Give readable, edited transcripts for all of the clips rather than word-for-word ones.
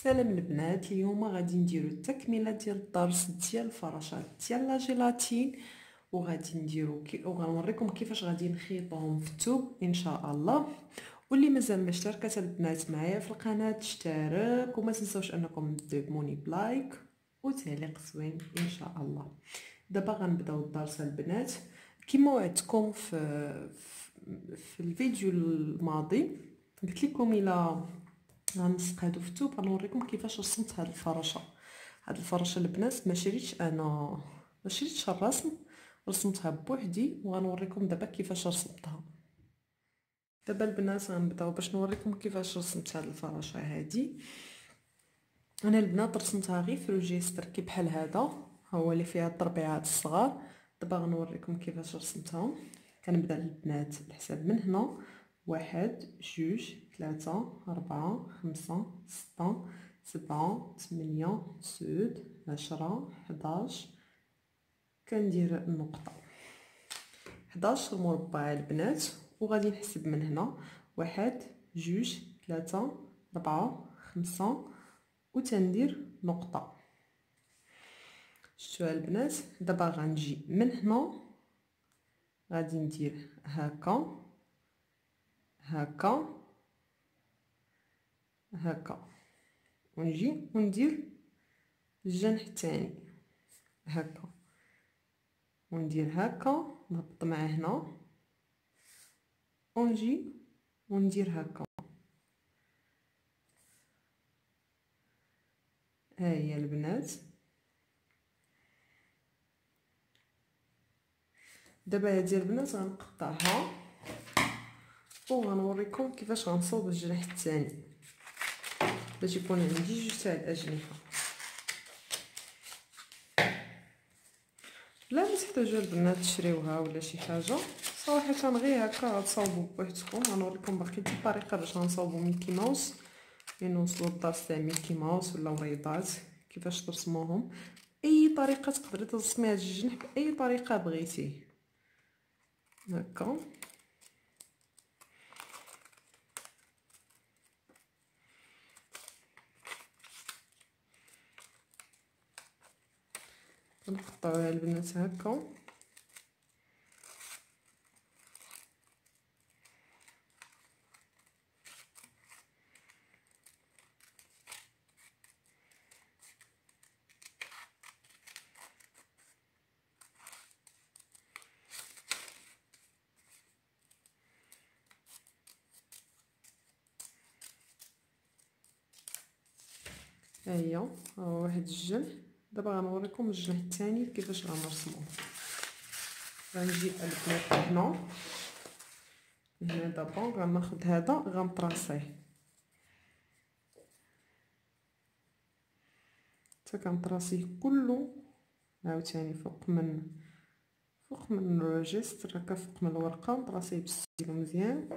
سلام البنات، اليوم غادي نديرو التكمله ديال الدرس ديال الفراشات ديال لا جيلاتين، وغادي نديرو وغنوريكم كيفاش غادي نخيطوهم في الثوب ان شاء الله. واللي مازال ما اشتركت البنات معايا في القناه تشترك، وما تنسوش انكم تدعموني بلايك وتعليق زوين ان شاء الله. دابا غنبداو الدرس البنات كما وعدتكم في الفيديو الماضي. قلت لكم الى غنسق هادو في الثوب غنوريكم كيفاش رسمت هاد الفراشة. هاد الفراشة البنات ما شريتش الرسم، رسمتها بوحدي وغنوريكم دابا كيفاش رسمتها. دابا البنات غنبداو باش نوريكم كيفاش رسمت هاد الفراشة هادي. انا البنات رسمتها غير في روجيستر كي بحال هذا، هو اللي فيها التربيعات الصغار. دابا غنوريكم كيفاش رسمتها. كنبدا البنات الحساب من هنا: 1 2 3 4 5 6 7 8 9 10 11. كندير النقطه 11 مربع البنات، وغادي نحسب من هنا: 1 2 3 4 5 وتندير نقطه. شفتوا البنات؟ دابا غنجي من هنا غادي ندير هكا هكا هكا، ونجي وندير الجنح الثاني هكا، وندير هكا نهبط مع هنا، ونجي وندير هكا. ها هي البنات. دابا هادي البنات غنقطعها وغنوريكم كيفاش غنصوب الجناح الثاني باش يكون عندي جوج تاع الاجنحه. لا ما تحتاجوا البنات تشريوها ولا شي حاجه، صراحه غير هكا غتصاوبوا بوحدكم. غنوريكم باقي طريقه باش غنصاوبوا ميكي ماوس، نوصلوا الدرس تاع ميكي ماوس ولا بيضات كيفاش ترسموهم. اي طريقه تقدري ترسمي هاد الجنح باي طريقه بغيتي هكا. نقطعوها البنات هكا. ها هي واحد الجنح. دابا غنوريكم الجنح الثاني كيفاش غنرسموه. غنجي البنات هنا دابا غناخد هذا غنطراسيه حتى كنطراسيه كله عاوتاني فوق من الريجستر هكا، فوق من الورقه نطراسيه بالستيلو مزيان.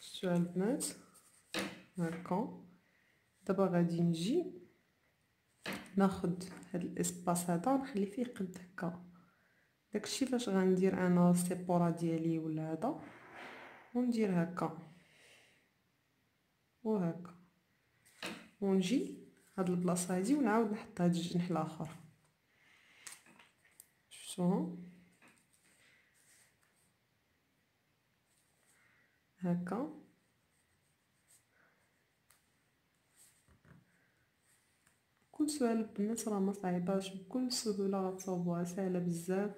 شفتوا البنات هكا. دابا غادي نجي ناخد هاد الاسباس هذا نخلي فيه قد هكا. داكشي فاش غندير انا السيبورا ديالي ولا هذا، وندير هكا وهكا، ونجي هاد البلاصه هادي ونعاود نحط هاد الجنح الاخر. شفتوها هكا. كل سؤال البنات راه ما صعيباش، بكل سهوله غتصاوبوها، سهله بزاف،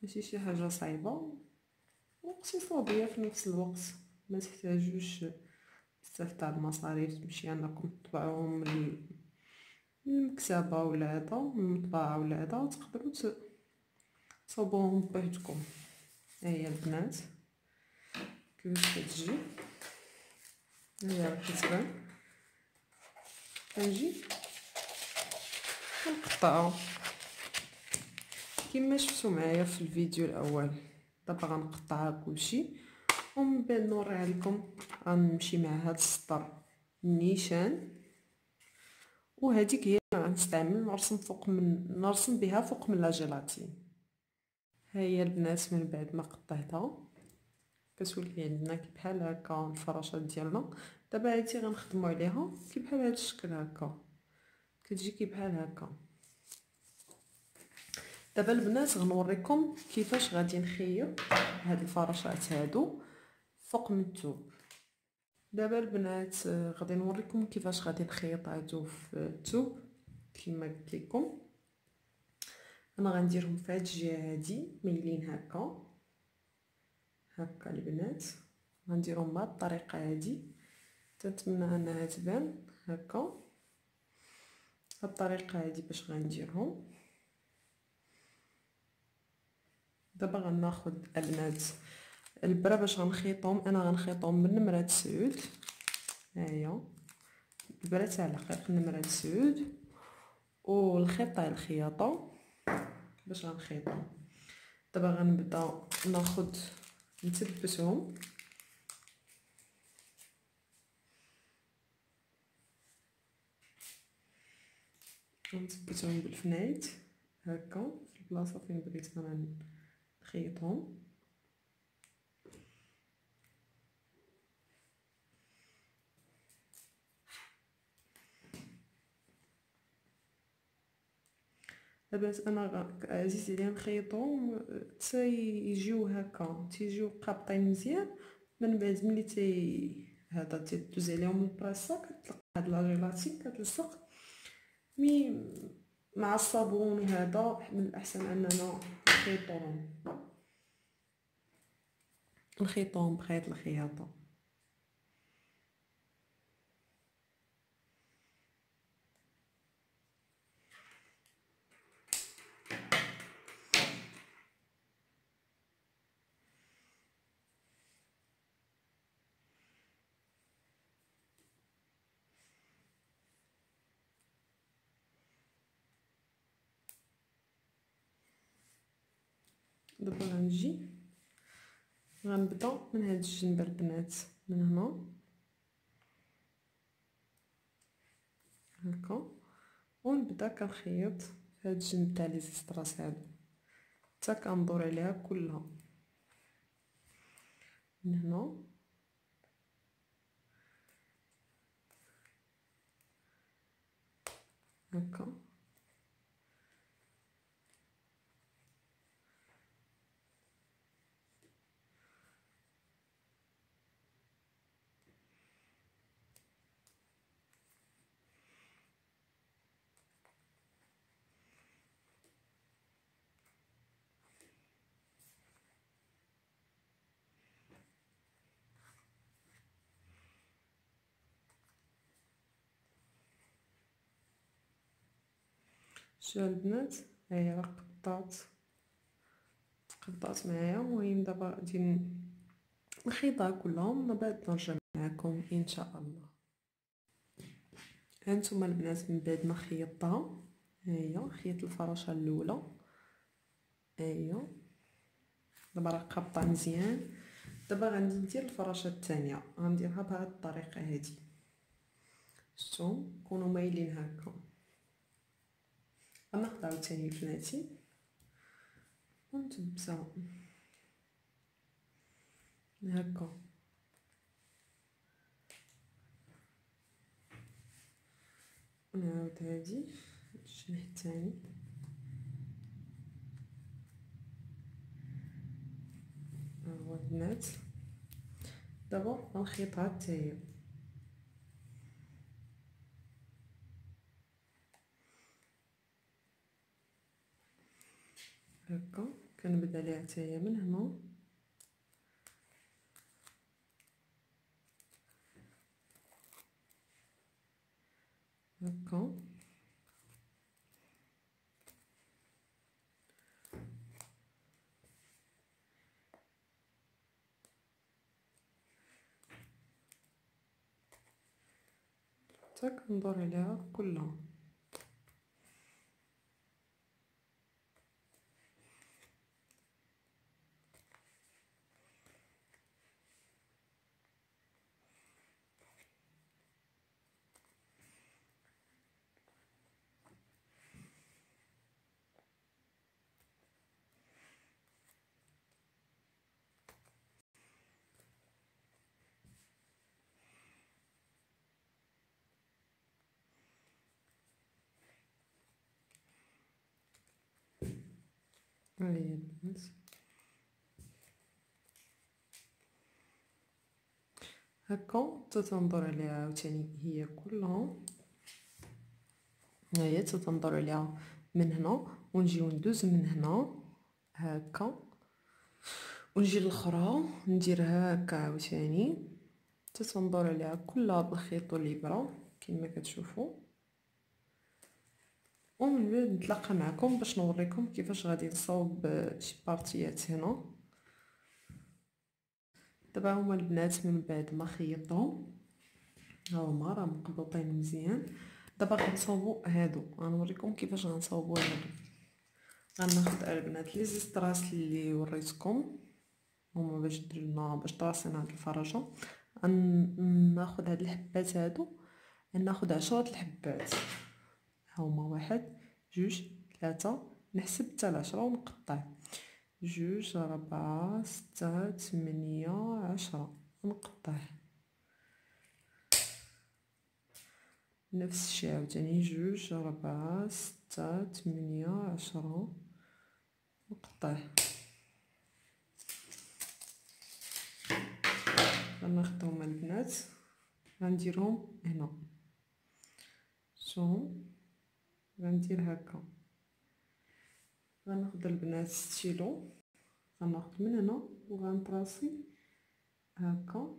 ماشي شي حاجه صعيبه واقتصاديه في نفس الوقت. ما تحتاجوش بزاف تاع المصاريف تمشي انكم تطبعوهم من المكتبه ولا هذا، من المطبعه ولا هذا، تقدروا تصاوبوهم بوحدكم. ها هي البنات كيفاش كتجي، هي راه كتبان. كنجي كنقطعو كما شفتوا معايا في الفيديو الاول. دابا غنقطعها كلشي ومن بعد نوريها لكم. غنمشي مع هاد السطر النيشان، وهذيك هي اللي غنستعمل نرسم بها فوق من لا جيلاتين. ها هي البنات من بعد ما قطعتها كتولي عندنا كي بحال هكا الفراشات ديالنا. دابا هادي غنخدموا عليها كي بحال هاد الشكل هكا، كتجي كي بحال هكا. دابا البنات غنوريكم كيفاش غادي نخيط هاد الفراشات هادو فوق من الثوب. دابا البنات غادي نوريكم كيفاش غادي نخيط هادو في الثوب. كما قلت لكم انا غنديرهم في هاد الجهه هادي مايلين هكا هكا البنات، غنديرهم بهاد الطريقه هادي. تنتمنى انها تبان هكا. هاد الطريقه هادي باش غنديرهم. دابا غناخد البنات البرا باش غنخيطهم. انا غنخيطهم بالنمره 9. هاهي البرا تاع العقيق النمره 9 والخيط تاع الخياطه باش غنخيطهم. دابا غنبدا ناخد نثبتهم. غنثبتهم بالفنايت هكا في البلاصه فين بغيت انا نخيطهم. لاباس انا عزيز عليا نخيطهم حتى يجيو هكا، تيجيو قابطين مزيان. من بعد ملي هذا تدوز عليهم البراسه كتلقى هاد لا جيلاتين كتلصق. مي مع الصابون وهذا من الاحسن اننا نخيطوهم بخيط الخياطه. دابا غنبدا من هاد الجنبه البنات من هنا هكا، ونبدا كنخيط في هاد الجنب تاع لي زيستراس هادو حتى كندور عليها كلها من هنا هكا. شوفوا البنات هي راه قطعت معايا. المهم دابا غادي نخيطها كلهم من بعد نرجع معكم ان شاء الله. هانتوما البنات من بعد ما خيطتها هي خيط الفراشه الاولى هي دابا راه قابطه مزيان. دابا غادي ندير الفراشه الثانيه غنديرها بهذه الطريقه هذه. شفتوا كونوا مايلين هكا. غناخد عاوتاني الفلاتي ونثبتها هكا. ونعاود هادي الجناح الثاني ها هو البنات. دابا غنخيطها حتى هي هكا. كنبدا ليها حتى هي من هنا هكا. حتى كندور عليها كلها. هاهي البنات هكا تتنظر عليها عاوتاني هي كلها. هي تتنظر عليها من هنا ونجيو ندوز من هنا هكا ونجي للأخرى نديرها هكا عاوتاني تتنظر عليها كلها بالخيط والابره كما كتشوفوا. ومن بعد نتلاقى معكم باش نوريكم كيفاش غادي نصاوب شي بارتيات هنا. دابا هما البنات من بعد ما خيطوا ها هما راه مقبوطين مزيان. دابا غنصاوبوا هادو، غنوريكم كيفاش غنصاوبوا هادو. غناخذ البنات لي زيستراس اللي وريتكم هما باش درنا باش طراسينا هاد الفرجه. ناخذ هاد الحبات هادو، ناخذ 10 الحبات هما 1 2 3 نحسب حتى ل 10 ونقطع 2 4 6 8 10 نقطع نفس الشيء عاوتاني 2 4 6 8 10 نقطع. غناخدهم البنات غنديرهم هنا شوفوا غندير هكا. غناخد البنات ستيلو غناخد من هنا وغنطراسي هكا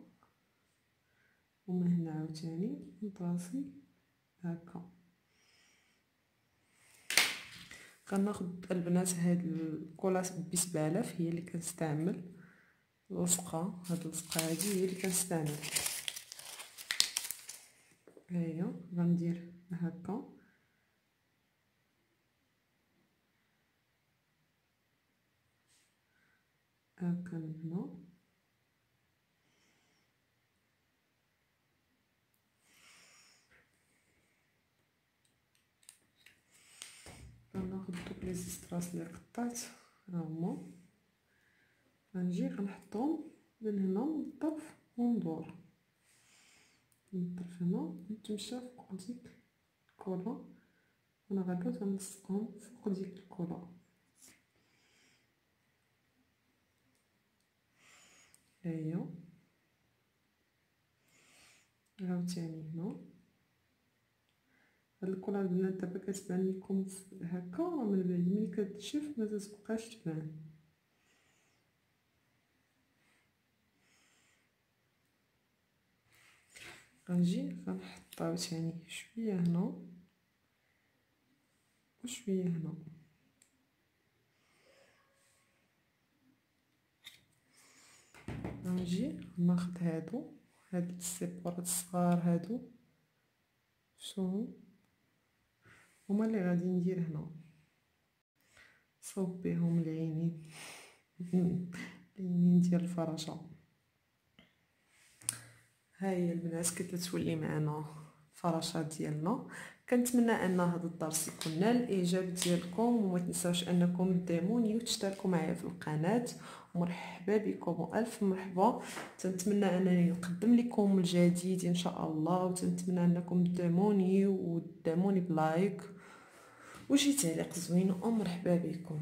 ومن هنا عاوتاني نطراسي هكا. كناخد البنات هاد الكولاس ب7000 هي اللي كنستعمل لصقه. هاد اللصقه هادي هي اللي كنستعمل. هيا غندير هكا هكا من هنا غناخد دوك لي زيستراس اللي قطعت ها هما غنجي غنحطهم من هنا من الطرف وندور من الطرف هنا نتمشى فوق ديك الكولا وانا غادا تنلصقهم فوق ديك الكولا. هيا عاوتاني هنا هاد الكولا البنات دابا كتبان لكم هكا من بعد ملي كتشف ما تتبقاش تبان. غنجي غنحط عاوتاني شويه هنا وشويه هنا غنجي ناخد هاد السيبورات الصغار هادو شوفوا هما اللي غادي ندير هنا صوب بهم العينين العينين ديال الفراشة. هاهي البنات كتولي معنا الفراشة ديالنا. كنتمنى ان هذا الدرس يكون نال الاعجاب ديالكم وما تنساوش انكم دعموني وتشتركوا معايا في القناه. مرحبا بكم والف مرحبا. تنتمنى انني نقدم لكم الجديد ان شاء الله وتنتمنى انكم تدعموني وتدعموني بلايك وشي تعليق زوين ومرحبا بكم.